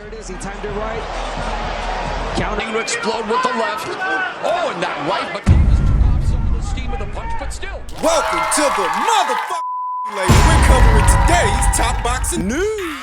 There it is. He timed it right. Counting to explode with the left. Oh, and that right, but Davis took off some of the steam of the punch, but still. Welcome to the motherfucking lady. We're covering today's top boxing news.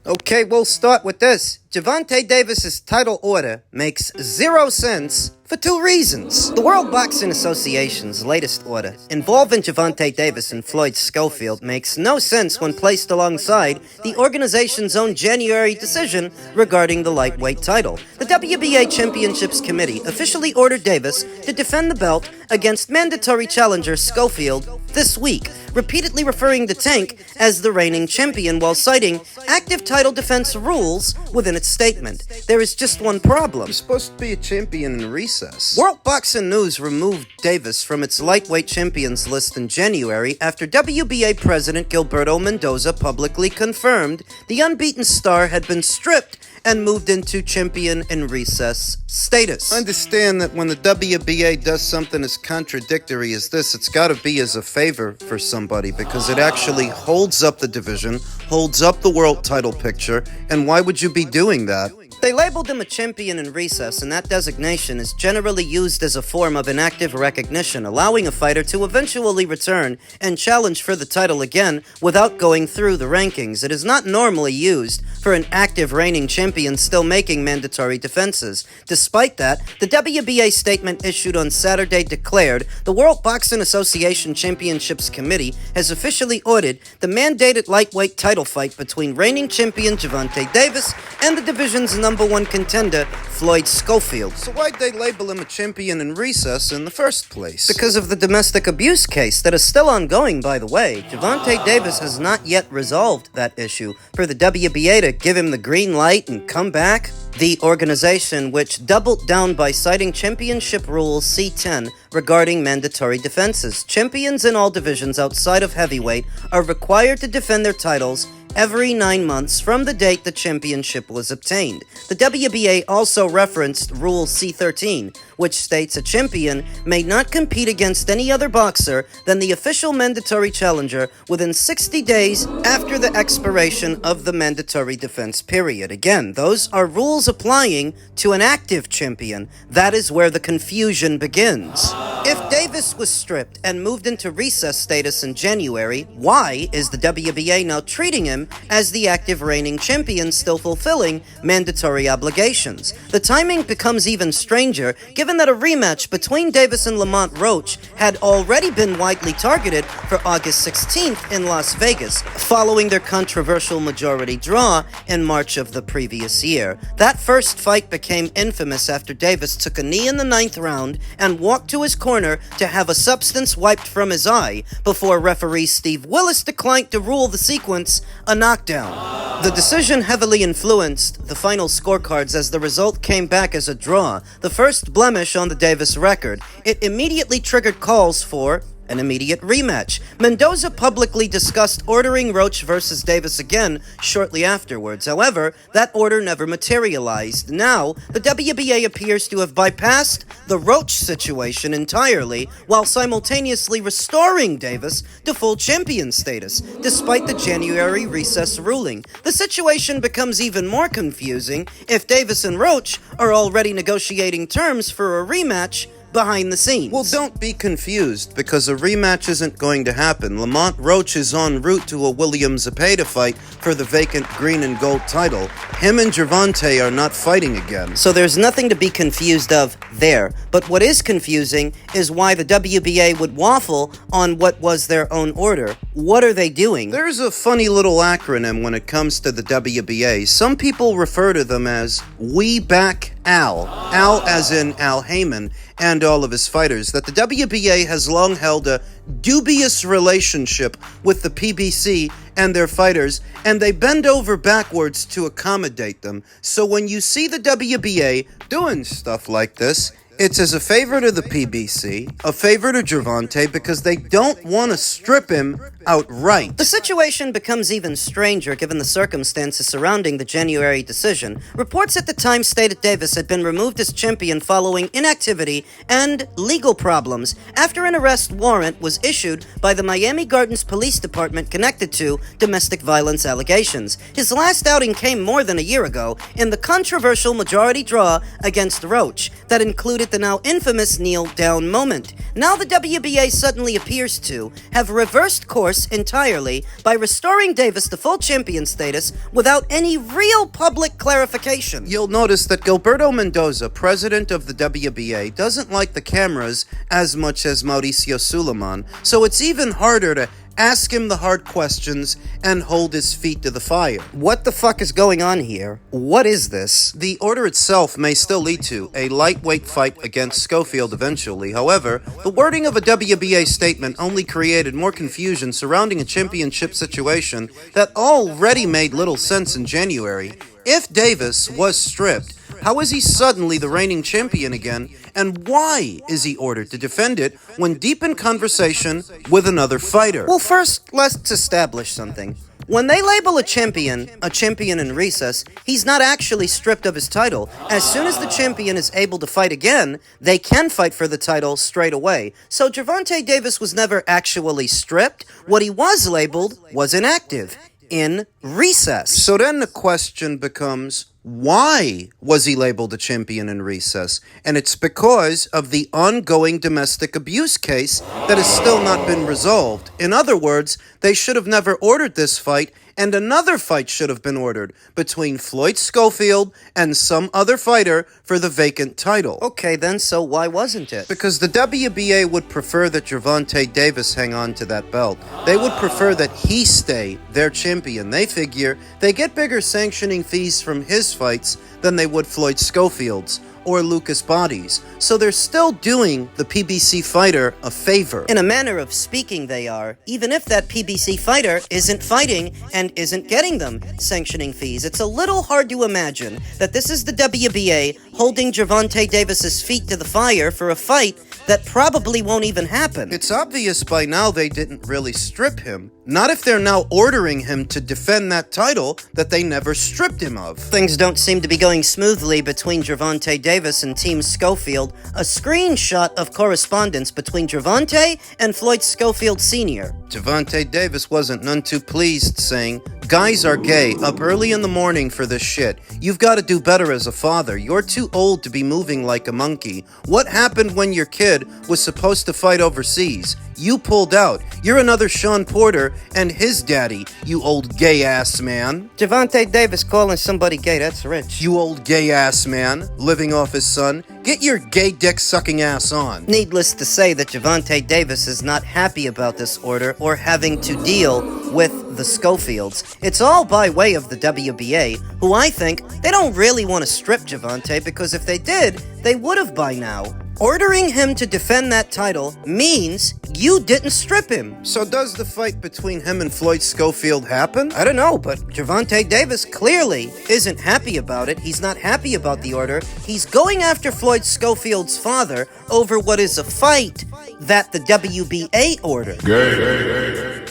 Okay, we'll start with this. Gervonta Davis's title order makes zero sense for two reasons. The World Boxing Association's latest order involving Gervonta Davis and Floyd Schofield makes no sense when placed alongside the organization's own January decision regarding the lightweight title. The WBA Championships Committee officially ordered Davis to defend the belt against mandatory challenger Schofield this week, repeatedly referring to Tank as the reigning champion while citing active title defense rules within its statement. There is just one problem. He's supposed to be a champion in recess. World Boxing News removed Davis from its lightweight champions list in January after WBA President Gilberto Mendoza publicly confirmed the unbeaten star had been stripped and moved into champion in recess status. Understand that when the WBA does something as contradictory as this, it's got to be as a favor for somebody because it actually holds up the division, holds up the world title picture, and why would you be doing that? They labeled him a champion in recess, and that designation is generally used as a form of inactive recognition, allowing a fighter to eventually return and challenge for the title again without going through the rankings. It is not normally used for an active reigning champion still making mandatory defenses. Despite that, the WBA statement issued on Saturday declared the World Boxing Association Championships Committee has officially ordered the mandated lightweight title fight between reigning champion Gervonta Davis and the division's number one contender, Floyd Schofield. So why'd they label him a champion in recess in the first place? Because of the domestic abuse case that is still ongoing, by the way. Gervonta Davis has not yet resolved that issue. For the WBA to give him the green light and come back, the organization, which doubled down by citing Championship Rule C10 regarding mandatory defenses. Champions in all divisions outside of heavyweight are required to defend their titles every 9 months from the date the championship was obtained. The WBA also referenced Rule C13, which states a champion may not compete against any other boxer than the official mandatory challenger within 60 days after the expiration of the mandatory defense period. Again, those are rules applying to an active champion. That is where the confusion begins. If Davis was stripped and moved into recess status in January, why is the WBA now treating him as the active reigning champion still fulfilling mandatory obligations? The timing becomes even stranger given that a rematch between Davis and Lamont Roach had already been widely targeted for August 16th in Las Vegas, following their controversial majority draw in March of the previous year. That first fight became infamous after Davis took a knee in the 9th round and walked to his corner to have a substance wiped from his eye before referee Steve Willis declined to rule the sequence a knockdown. The decision heavily influenced the final scorecards as the result came back as a draw, the first blemish on the Davis record. It immediately triggered calls for an immediate rematch. Mendoza publicly discussed ordering Roach versus Davis again shortly afterwards. However, that order never materialized. Now, the WBA appears to have bypassed the Roach situation entirely while simultaneously restoring Davis to full champion status, despite the January recess ruling. The situation becomes even more confusing if Davis and Roach are already negotiating terms for a rematch behind the scenes. Well, don't be confused, because a rematch isn't going to happen. Lamont Roach is en route to a William Zepeda fight for the vacant green and gold title. Him and Gervonta are not fighting again. So there's nothing to be confused of there. But what is confusing is why the WBA would waffle on what was their own order. What are they doing? There's a funny little acronym when it comes to the WBA. Some people refer to them as We Back Al. Al as in Al Heyman and all of his fighters. That the WBA has long held a dubious relationship with the PBC and their fighters, and they bend over backwards to accommodate them. So when you see the WBA doing stuff like this, It's as a favor to the PBC, a favor to Gervonta because they don't want to strip him outright. The situation becomes even stranger given the circumstances surrounding the January decision. Reports at the time stated Davis had been removed as champion following inactivity and legal problems after an arrest warrant was issued by the Miami Gardens Police Department connected to domestic violence allegations. His last outing came more than a year ago in the controversial majority draw against Roach that included the now infamous kneel-down moment. Now the WBA suddenly appears to have reversed course entirely by restoring Davis to full champion status without any real public clarification. You'll notice that Gilberto Mendoza, president of the WBA, doesn't like the cameras as much as Mauricio Suleiman, so it's even harder to ask him the hard questions and hold his feet to the fire. What the fuck is going on here? What is this? The order itself may still lead to a lightweight fight against Schofield eventually. However, the wording of a WBA statement only created more confusion surrounding a championship situation that already made little sense in January. If Davis was stripped, how is he suddenly the reigning champion again, and why is he ordered to defend it when deep in conversation with another fighter? Well, first, let's establish something. When they label a champion in recess, he's not actually stripped of his title. As soon as the champion is able to fight again, they can fight for the title straight away. So Gervonta Davis was never actually stripped. What he was labeled was inactive, in recess. So then the question becomes, why was he labeled a champion in recess? And it's because of the ongoing domestic abuse case that has still not been resolved. In other words, they should have never ordered this fight, and another fight should have been ordered between Floyd Schofield and some other fighter for the vacant title. Okay then, so why wasn't it? Because the WBA would prefer that Gervonta Davis hang on to that belt. They would prefer that he stay their champion. They figure they get bigger sanctioning fees from his fights than they would Floyd Schofield's or Lucas Body's, so they're still doing the PBC fighter a favor. In a manner of speaking, they are, even if that PBC fighter isn't fighting and isn't getting them sanctioning fees. It's a little hard to imagine that this is the WBA holding Gervonta Davis's feet to the fire for a fight that probably won't even happen. It's obvious by now they didn't really strip him. Not if they're now ordering him to defend that title that they never stripped him of. Things don't seem to be going smoothly between Gervonta Davis and Team Schofield. A screenshot of correspondence between Gervonta and Floyd Schofield Sr. Gervonta Davis wasn't none too pleased, saying, "Guys are gay, up early in the morning for this shit. You've got to do better as a father. You're too old to be moving like a monkey. What happened when your kid was supposed to fight overseas? You pulled out. You're another Sean Porter and his daddy, you old gay-ass man." Gervonta Davis calling somebody gay, that's rich. You old gay-ass man, living off his son. Get your gay dick-sucking ass on. Needless to say that Gervonta Davis is not happy about this order or having to deal with the Schofields. It's all by way of the WBA, who I think they don't really want to strip Gervonta, because if they did, they would have by now. Ordering him to defend that title means you didn't strip him. So does the fight between him and Floyd Schofield happen? I don't know, but Gervonta Davis clearly isn't happy about it. He's not happy about the order. He's going after Floyd Schofield's father over what is a fight that the WBA ordered.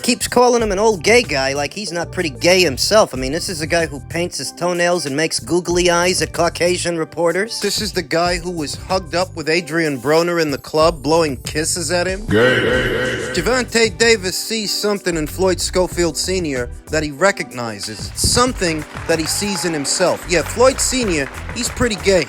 Keeps calling him an old gay guy like he's not pretty gay himself. I mean, this is a guy who paints his toenails and makes googly eyes at Caucasian reporters. This is the guy who was hugged up with Adrian Broner in the club, blowing kisses at him. Gervonta Davis sees something in Floyd Schofield Sr. that he recognizes. It's something that he sees in himself. Yeah, Floyd Sr., he's pretty gay.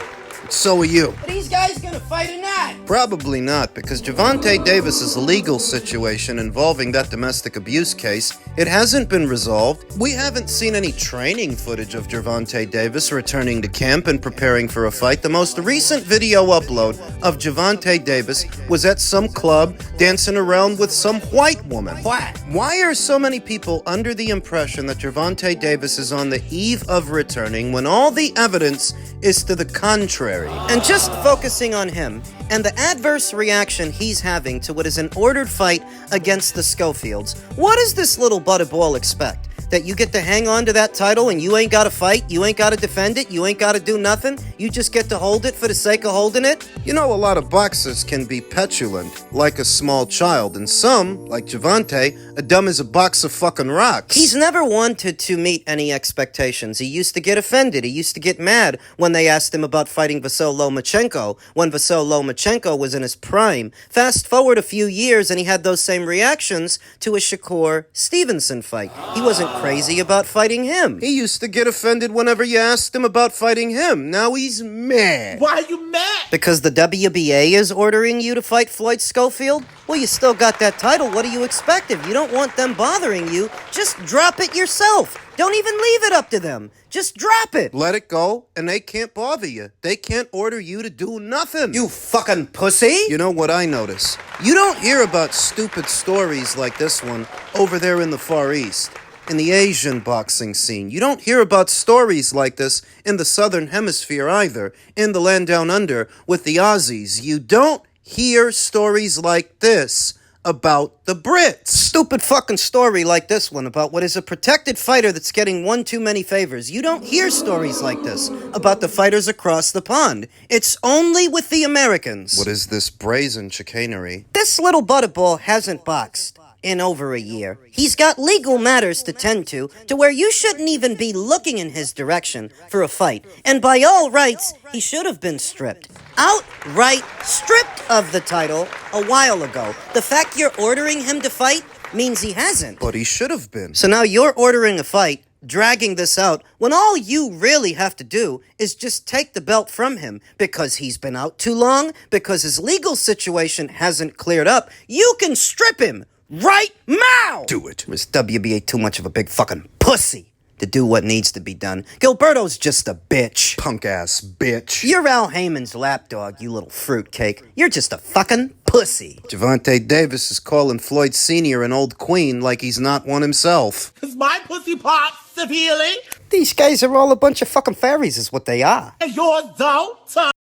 So are you. Are these guys gonna fight or not? Probably not, because Gervonta Davis's legal situation involving that domestic abuse case, it hasn't been resolved. We haven't seen any training footage of Gervonta Davis returning to camp and preparing for a fight. The most recent video upload of Gervonta Davis was at some club dancing around with some white woman. Why are so many people under the impression that Gervonta Davis is on the eve of returning when all the evidence is to the contrary? And just focusing on him and the adverse reaction he's having to what is an ordered fight against the Schofields, what does this little butterball expect? That you get to hang on to that title and you ain't gotta fight, you ain't gotta defend it, you ain't gotta do nothing, you just get to hold it for the sake of holding it? You know, a lot of boxers can be petulant, like a small child, and some, like Gervonta, are dumb as a box of fucking rocks. He's never wanted to meet any expectations. He used to get offended. He used to get mad when they asked him about fighting Vasyl Lomachenko, when Vasyl Lomachenko was in his prime. Fast forward a few years and he had those same reactions to a Shakur Stevenson fight. He wasn't crazy about fighting him. He used to get offended whenever you asked him about fighting him. Now he's mad. Why are you mad? Because the WBA is ordering you to fight Floyd Schofield? Well, you still got that title. What do you expect? If you don't want them bothering you, just drop it yourself. Don't even leave it up to them. Just drop it. Let it go, and they can't bother you. They can't order you to do nothing. You fucking pussy. You know what I notice? You don't hear about stupid stories like this one over there in the Far East, in the Asian boxing scene. You don't hear about stories like this in the Southern Hemisphere either, in the land down under with the Aussies. You don't hear stories like this about the Brits. Stupid fucking story like this one about what is a protected fighter that's getting one too many favors. You don't hear stories like this about the fighters across the pond. It's only with the Americans. What is this brazen chicanery? This little butterball hasn't boxed in over a year. He's got legal matters to tend to where you shouldn't even be looking in his direction for a fight. And by all rights, he should have been stripped. Outright stripped of the title a while ago. The fact you're ordering him to fight means he hasn't. But he should have been. So now you're ordering a fight, dragging this out, when all you really have to do is just take the belt from him because he's been out too long, because his legal situation hasn't cleared up. You can strip him right now! Do it. Is WBA too much of a big fucking pussy to do what needs to be done? Gilberto's just a bitch. Punk-ass bitch. You're Al Heyman's lapdog, you little fruitcake. You're just a fucking pussy. Gervonta Davis is calling Floyd Sr. an old queen like he's not one himself. Is my pussy part severely? These guys are all a bunch of fucking fairies is what they are. And yours though?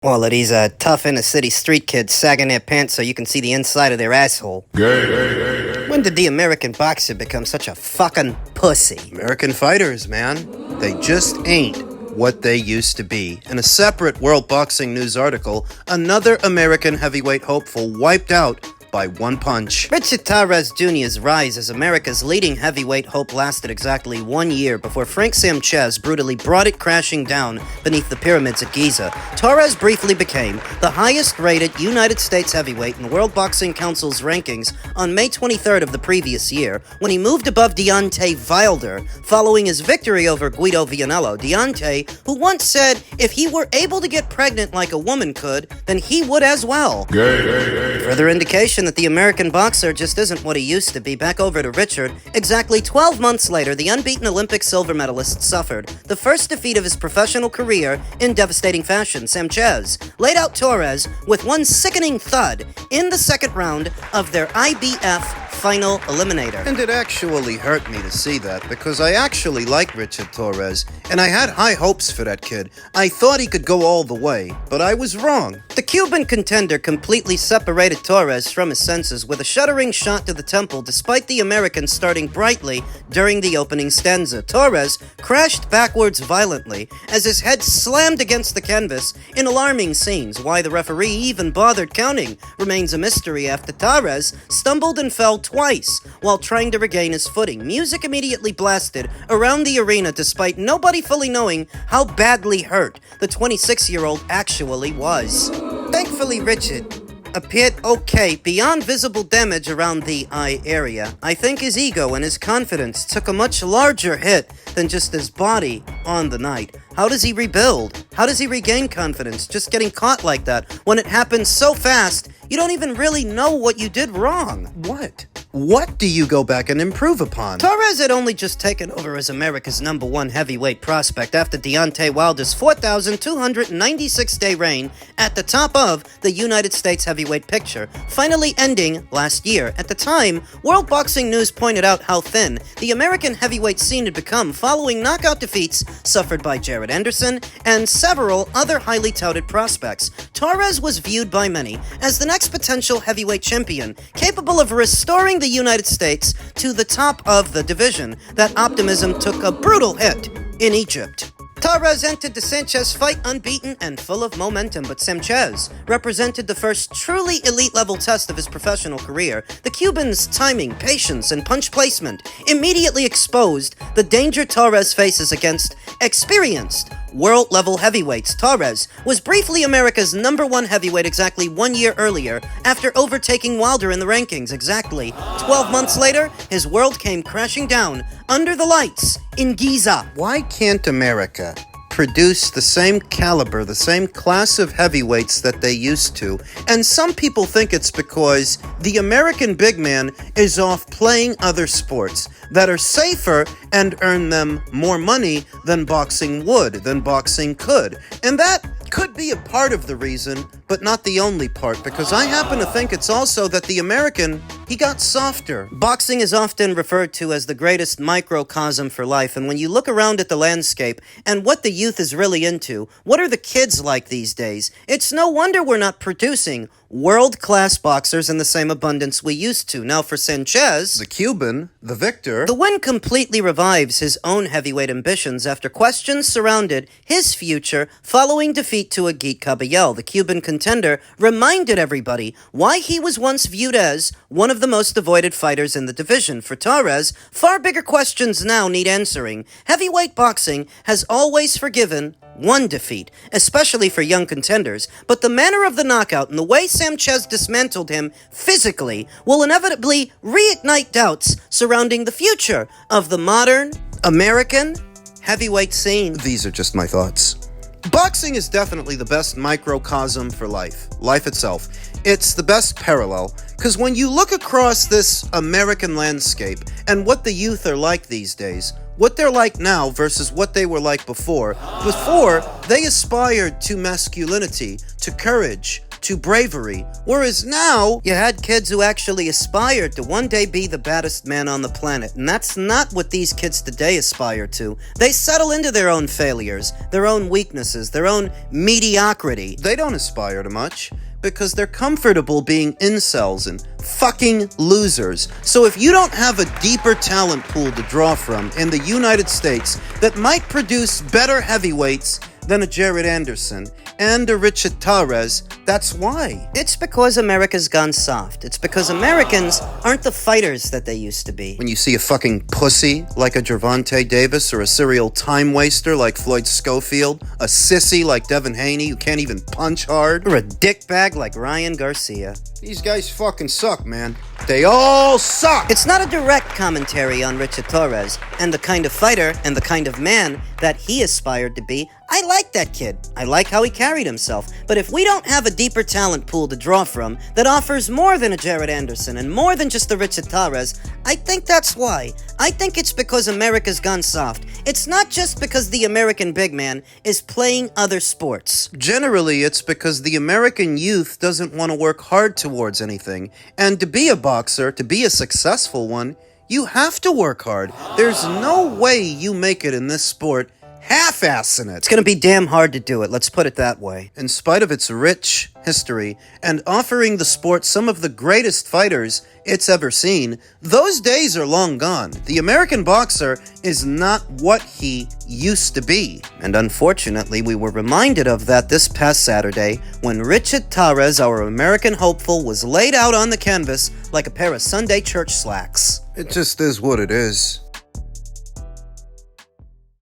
All of these tough inner-city street kids sagging their pants so you can see the inside of their asshole. When did the American boxer become such a fucking pussy? American fighters, man. They just ain't what they used to be. In a separate World Boxing News article, another American heavyweight hopeful wiped out by one punch. Richard Torres Jr.'s rise as America's leading heavyweight hope lasted exactly 1 year before Frank Sanchez brutally brought it crashing down beneath the pyramids at Giza. Torres briefly became the highest-rated United States heavyweight in the World Boxing Council's rankings on May 23rd of the previous year, when he moved above Deontay Wilder following his victory over Guido Vianello. Deontay, who once said if he were able to get pregnant like a woman could, then he would as well. Further indication that the American boxer just isn't what he used to be. Back over to Richard. Exactly 12 months later, the unbeaten Olympic silver medalist suffered the first defeat of his professional career in devastating fashion. Sanchez laid out Torres with one sickening thud in the second round of their IBF final eliminator. And it actually hurt me to see that, because I actually like Richard Torres, and I had high hopes for that kid. I thought he could go all the way, but I was wrong. The Cuban contender completely separated Torres from his senses with a shuddering shot to the temple, despite the American starting brightly during the opening stanza. Torres crashed backwards violently as his head slammed against the canvas in alarming scenes. Why the referee even bothered counting remains a mystery after Torres stumbled and fell twice while trying to regain his footing. Music immediately blasted around the arena despite nobody fully knowing how badly hurt the 26-year-old actually was. Thankfully, Richard appeared okay beyond visible damage around the eye area. I think his ego and his confidence took a much larger hit than just his body on the night. How does he rebuild? How does he regain confidence just getting caught like that when it happens so fast you don't even really know what you did wrong? What? What do you go back and improve upon? Torres had only just taken over as America's #1 heavyweight prospect after Deontay Wilder's 4,296-day reign at the top of the United States heavyweight picture, finally ending last year. At the time, World Boxing News pointed out how thin the American heavyweight scene had become following knockout defeats suffered by Jared Anderson and several other highly touted prospects. Torres was viewed by many as the next potential heavyweight champion, capable of restoring the United States to the top of the division, that optimism took a brutal hit in Egypt. Torres entered the Sanchez fight unbeaten and full of momentum, but Sanchez represented the first truly elite-level test of his professional career. The Cuban's timing, patience, and punch placement immediately exposed the danger Torres faces against experienced world-level heavyweights. Torres was briefly America's #1 heavyweight exactly 1 year earlier, after overtaking Wilder in the rankings. Exactly 12 months later, his world came crashing down under the lights in Giza. Why can't America produce the same caliber, the same class of heavyweights that they used to? And some people think it's because the American big man is off playing other sports that are safer and earn them more money than boxing would, than boxing could. And that could be a part of the reason, but not the only part, because I happen to think it's also that the American, he got softer. Boxing is often referred to as the greatest microcosm for life, and when you look around at the landscape and what the youth is really into, what are the kids like these days, it's no wonder we're not producing world-class boxers in the same abundance we used to. Now for Sanchez, The Cuban, the victor, the win completely revives his own heavyweight ambitions after questions surrounded his future following defeat to Agit Caballel. The Cuban contender reminded everybody why he was once viewed as one of the most avoided fighters in the division. For Torres, far bigger questions now need answering. Heavyweight boxing has always forgiven one defeat, especially for young contenders, but the manner of the knockout and the way Sanchez dismantled him physically will inevitably reignite doubts surrounding the future of the modern American heavyweight scene. These are just my thoughts. Boxing is definitely the best microcosm for life itself. It's the best parallel, because when you look across this American landscape and what the youth are like these days, what they're like now versus what they were like before they aspired to masculinity, to courage, to bravery, whereas now you had kids who actually aspired to one day be the baddest man on the planet, and that's not what these kids today aspire to. They settle into their own failures, their own weaknesses, their own mediocrity. they don't aspire to much, because they're comfortable being incels and fucking losers. So if you don't have a deeper talent pool to draw from in the United States that might produce better heavyweights than a Jared Anderson and a Richard Torres, that's why. It's because America's gone soft. It's because Americans aren't the fighters that they used to be. When you see a fucking pussy like a Gervonta Davis, or a serial time waster like Floyd Schofield, a sissy like Devin Haney who can't even punch hard, Or a dickbag like Ryan Garcia. these guys fucking suck, man. They all suck! It's not a direct commentary on Richard Torres and the kind of fighter and the kind of man that he aspired to be. I like that kid. I like how he carried himself. But if we don't have a deeper talent pool to draw from that offers more than a Jared Anderson and more than just a Richard Torres, I think that's why. I think it's because America's gone soft. It's not just because the American big man is playing other sports. Generally, it's because the American youth doesn't want to work hard towards anything. And to be a boxer, to be a successful one, you have to work hard. There's no way you make it in this sport half-assing it. It's gonna be damn hard to do it, let's put it that way. In spite of its rich history and offering the sport some of the greatest fighters it's ever seen, those days are long gone. The American boxer is not what he used to be. And unfortunately, we were reminded of that this past Saturday when Richard Torres, our American hopeful, was laid out on the canvas like a pair of Sunday church slacks. It just is what it is.